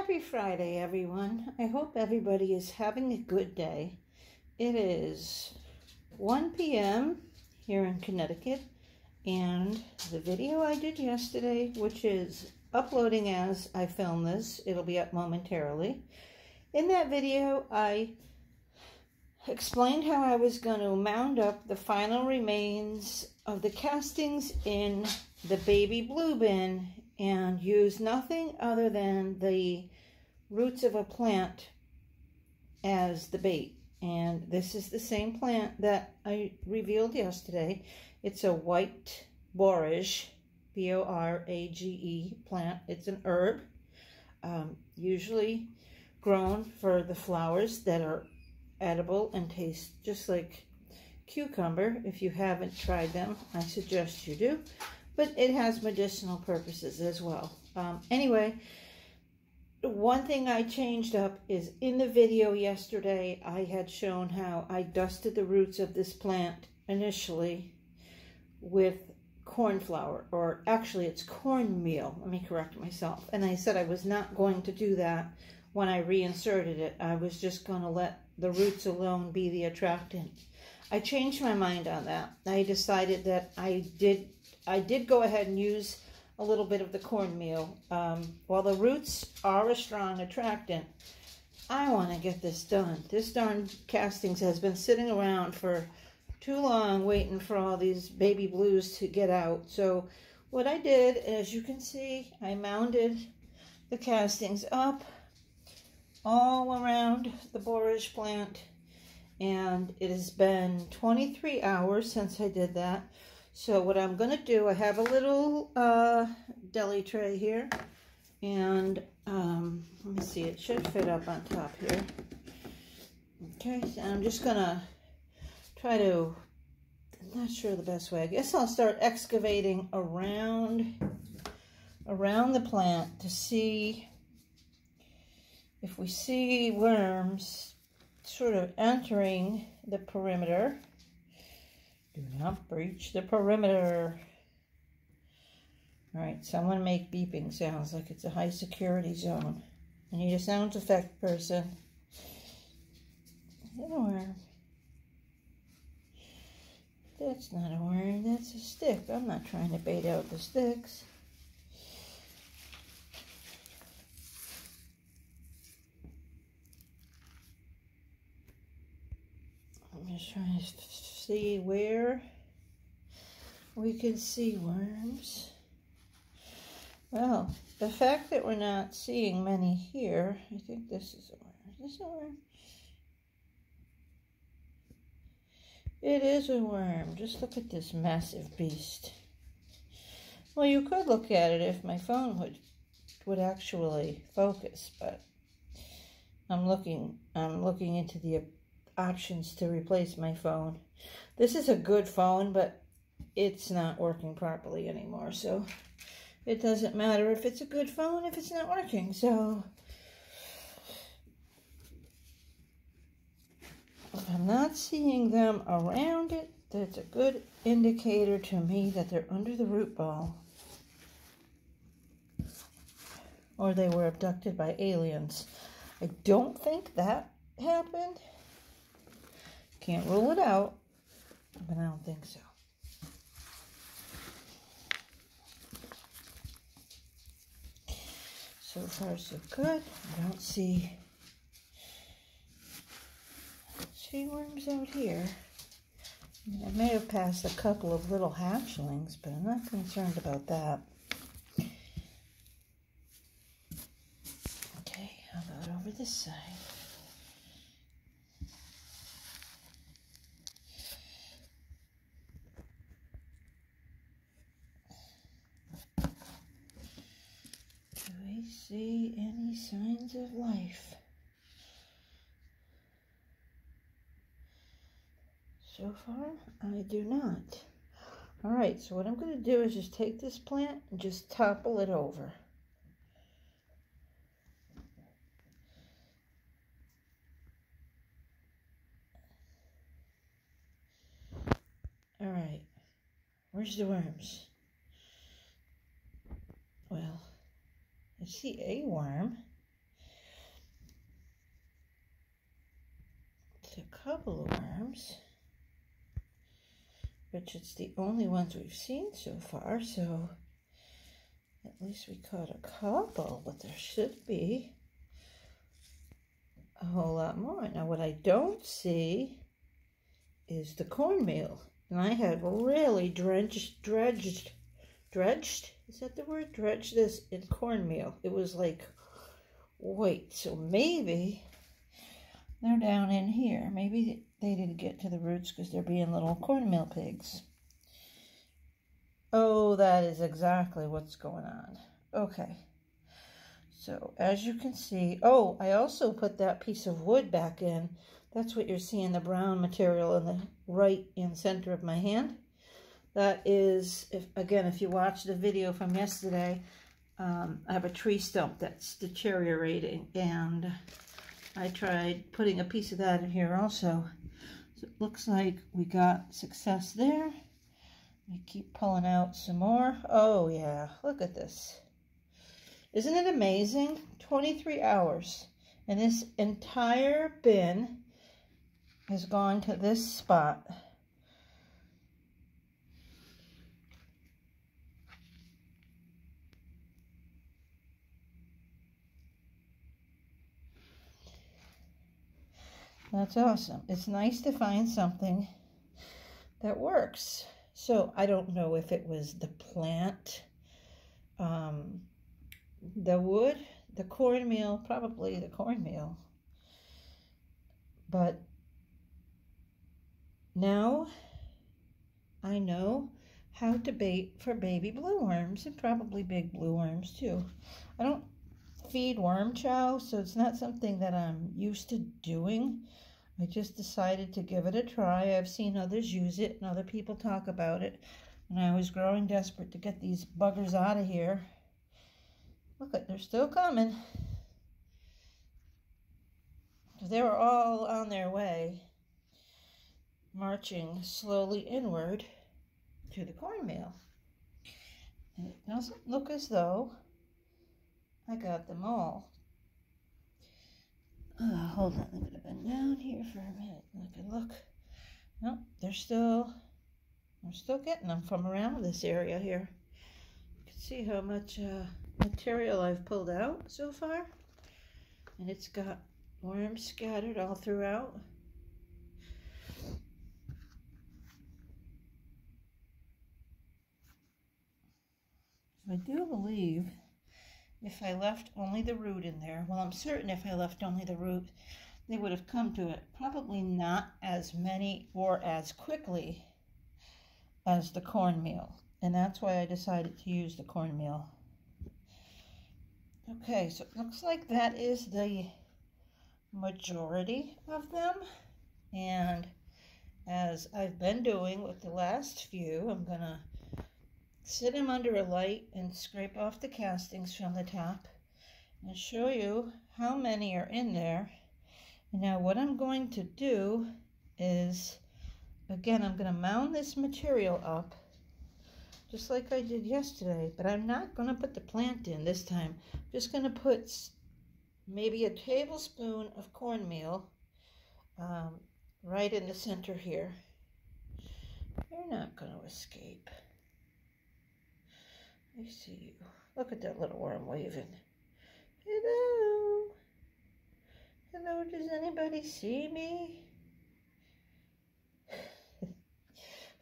Happy Friday, everyone. I hope everybody is having a good day. It is 1 p.m. here in Connecticut, and the video I did yesterday, which is uploading as I film this, it'll be up momentarily. In that video, I explained how I was going to mound up the final remains of the castings in the baby blue bin and use nothing other than the roots of a plant as the bait. And this is the same plant that I revealed yesterday. It's a white borage, B-O-R-A-G-E plant. It's an herb, usually grown for the flowers that are edible and taste just like cucumber. If you haven't tried them, I suggest you do. But it has medicinal purposes as well. Anyway, one thing I changed up is in the video yesterday, I had shown how I dusted the roots of this plant initially with corn flour, or actually it's cornmeal. Let me correct myself. And I said I was not going to do that when I reinserted it. I was just going to let the roots alone be the attractant. I changed my mind on that. I decided that I did go ahead and use a little bit of the cornmeal. While the roots are a strong attractant, I want to get this done. This darn castings has been sitting around for too long waiting for all these baby blues to get out. So what I did, as you can see, I mounded the castings up all around the borage plant, and it has been 23 hours since I did that. So what I'm going to do, I have a little deli tray here, and let me see, it should fit up on top here. Okay, so I'm just going to try to, I'm not sure the best way. I guess I'll start excavating around the plant to see if we see worms sort of entering the perimeter. Do not breach the perimeter. All right, someone make beeping sounds like it's a high security zone. I need a sound effect person. Is that a worm? That's not a worm, that's a stick. I'm not trying to bait out the sticks. I'm just trying to see where we can see worms. Well, the fact that we're not seeing many here, I think this is a worm. Is this a worm? It is a worm. Just look at this massive beast. Well, you could look at it if my phone would actually focus, but I'm looking into the options to replace my phone. This is a good phone, but it's not working properly anymore, so it doesn't matter if it's a good phone if it's not working. So if I'm not seeing them around it, that's a good indicator to me that they're under the root ball, or they were abducted by aliens. I don't think that happened. Can't rule it out, but I don't think so. So far, so good. I don't see worms out here. I may have passed a couple of little hatchlings, but I'm not concerned about that. Okay, how about over this side? Do we see any signs of life? So far, I do not. All right, so what I'm going to do is just take this plant and just topple it over. All right, where's the worms? Well, I see a worm. couple of worms, which it's the only ones we've seen so far, so at least we caught a couple, but there should be a whole lot more. Now what I don't see is the cornmeal, and I had really dredged, is that the word? Dredged this in cornmeal. It was like, wait, so maybe they're down in here. Maybe they didn't get to the roots because they're being little cornmeal pigs. Oh, that is exactly what's going on. Okay. So as you can see, oh, I also put that piece of wood back in. That's what you're seeing, the brown material in the right in center of my hand. That is, if you watch the video from yesterday, I have a tree stump that's deteriorating, and I tried putting a piece of that in here also. So it looks like we got success there. I keep pulling out some more. Oh yeah, look at this. Isn't it amazing? 23 hours. And this entire bin has gone to this spot. That's awesome. It's nice to find something that works. So I don't know if it was the plant, the wood, the cornmeal, probably the cornmeal. But now I know how to bait for baby blue worms, and probably big blue worms too. I don't feed worm chow, so it's not something that I'm used to doing. I just decided to give it a try. I've seen others use it and other people talk about it, and I was growing desperate to get these buggers out of here. Look, they're still coming. They were all on their way, marching slowly inward to the cornmeal. And it doesn't look as though I got them all. Hold on, I'm going to bend down here for a minute and I can look. No, I'm still getting them from around this area here. You can see how much material I've pulled out so far. And it's got worms scattered all throughout. So I do believe if I left only the root in there, well, I'm certain if I left only the root, they would have come to it. Probably not as many or as quickly as the cornmeal. And that's why I decided to use the cornmeal. Okay, so it looks like that is the majority of them. And as I've been doing with the last few, I'm going to sit them under a light and scrape off the castings from the top and show you how many are in there. And now what I'm going to do is, again, I'm going to mound this material up just like I did yesterday, but I'm not going to put the plant in this time. I'm just going to put maybe a tablespoon of cornmeal right in the center here. You're not going to escape. I see you. Look at that little worm waving. Hello. Hello, does anybody see me?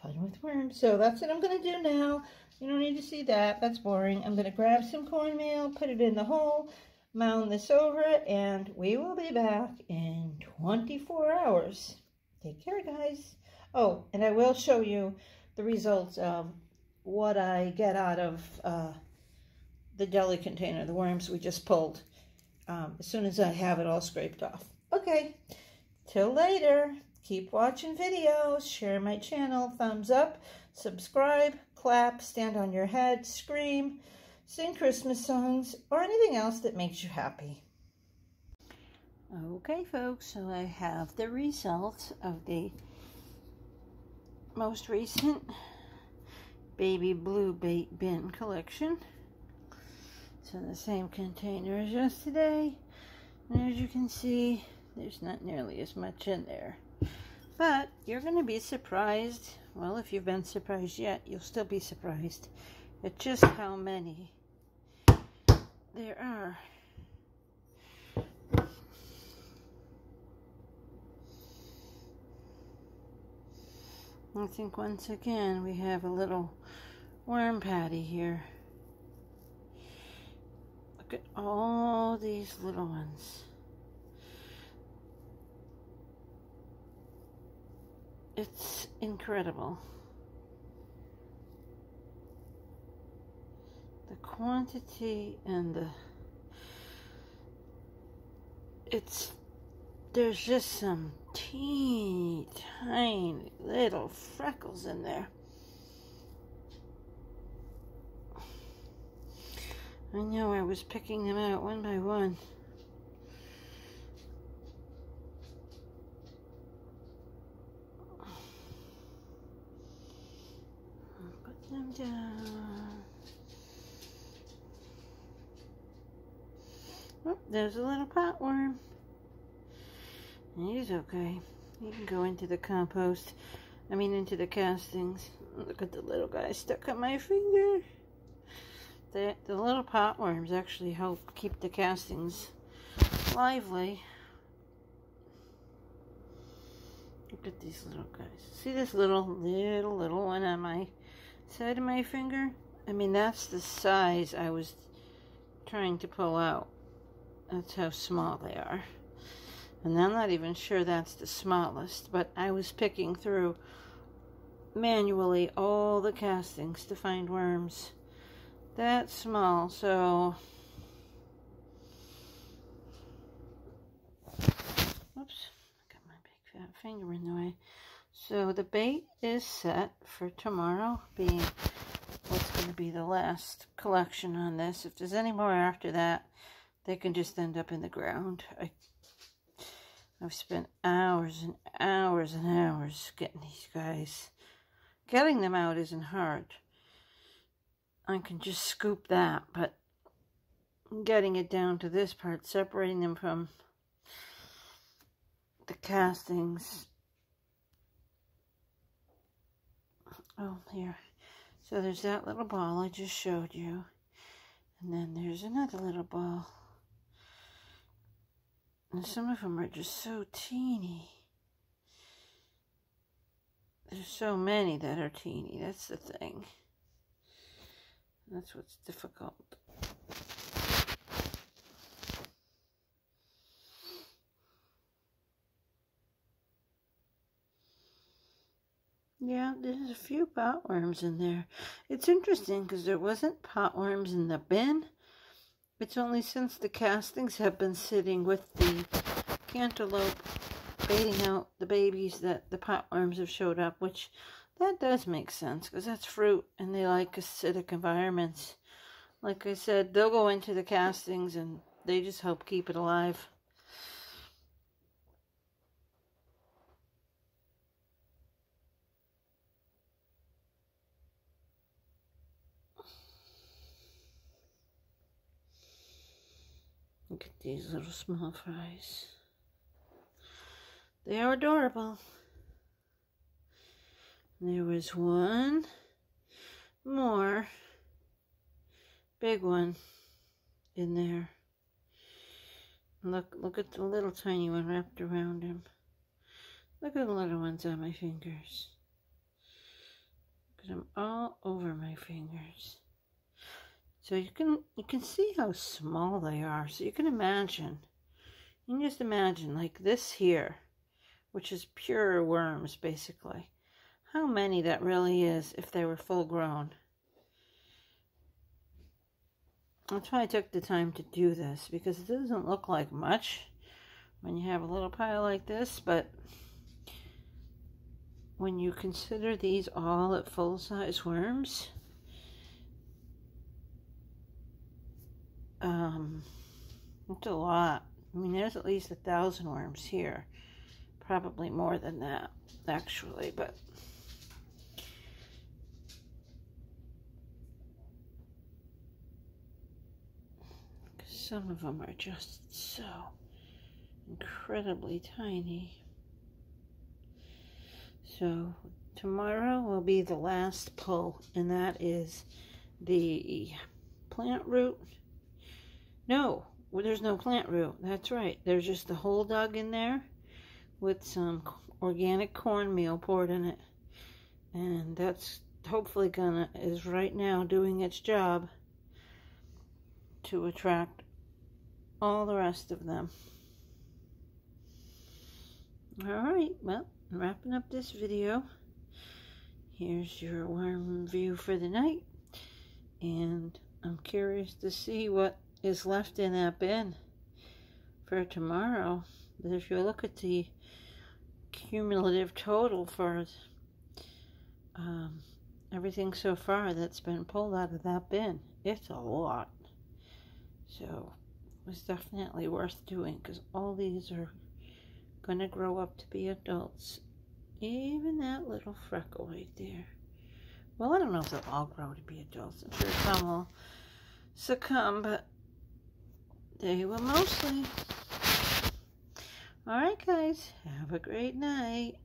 Fun with worms. So that's what I'm going to do now. You don't need to see that. That's boring. I'm going to grab some cornmeal, put it in the hole, mound this over it, and we will be back in 24 hours. Take care, guys. Oh, and I will show you the results of what I get out of the deli container, the worms we just pulled, as soon as I have it all scraped off. Okay, till later. Keep watching videos, share my channel, thumbs up, subscribe, clap, stand on your head, scream, sing Christmas songs, or anything else that makes you happy. Okay, folks, so I have the results of the most recent baby blue bait bin collection. It's in the same container as yesterday, and as you can see, there's not nearly as much in there. But you're going to be surprised. Well, if you've been surprised yet, you'll still be surprised at just how many there are. I think once again we have a little worm patty here. Look at all these little ones. It's incredible. The quantity and there's just some teeny tiny little freckles in there. I know, I was picking them out one by one. Put them down. Oh, there's a little potworm. He's okay. He can go into the compost. Into the castings. Look at the little guy stuck on my finger. The little potworms actually help keep the castings lively. Look at these little guys. See this little one on my side of my finger? That's the size I was trying to pull out. That's how small they are. And I'm not even sure that's the smallest, but I was picking through manually all the castings to find worms that small. So, oops, got my big fat finger in the way. So the bait is set for tomorrow, being what's going to be the last collection on this. If there's any more after that, they can just end up in the ground. I've spent hours and hours and hours getting these guys. Getting them out isn't hard. I can just scoop that, but getting it down to this part, separating them from the castings. Oh, here. So there's that little ball I just showed you. And then there's another little ball. And some of them are just so teeny. There's so many that are teeny. That's the thing. That's what's difficult. Yeah, there's a few potworms in there. It's interesting because there wasn't potworms in the bin. It's only since the castings have been sitting with the cantaloupe baiting out the babies that the potworms have showed up, which that does make sense because that's fruit and they like acidic environments. Like I said, they'll go into the castings and they just help keep it alive. Look at these little small fries. They are adorable. There was one more big one in there. Look at the little tiny one wrapped around him. Look at the little ones on my fingers. Look at them all over my fingers. So you can see how small they are. So you can just imagine like this here, which is pure worms basically. How many that really is if they were full grown. That's why I took the time to do this, because it doesn't look like much when you have a little pile like this, but when you consider these all at full-size worms, it's a lot. There's at least 1,000 worms here. Probably more than that, actually, but some of them are just so incredibly tiny. So tomorrow will be the last pull, and that is the plant root. No, well, there's no plant root. That's right. There's just the whole dug in there with some organic cornmeal poured in it. And that's hopefully is right now doing its job to attract all the rest of them. Alright, well, I'm wrapping up this video. Here's your worm view for the night. And I'm curious to see what is left in that bin for tomorrow. But if you look at the cumulative total for everything so far that's been pulled out of that bin, it's a lot. So it was definitely worth doing, because all these are going to grow up to be adults. Even that little freckle right there. Well, I don't know if they'll all grow to be adults. I'm sure some will succumb, but they will mostly. Alright guys, have a great night.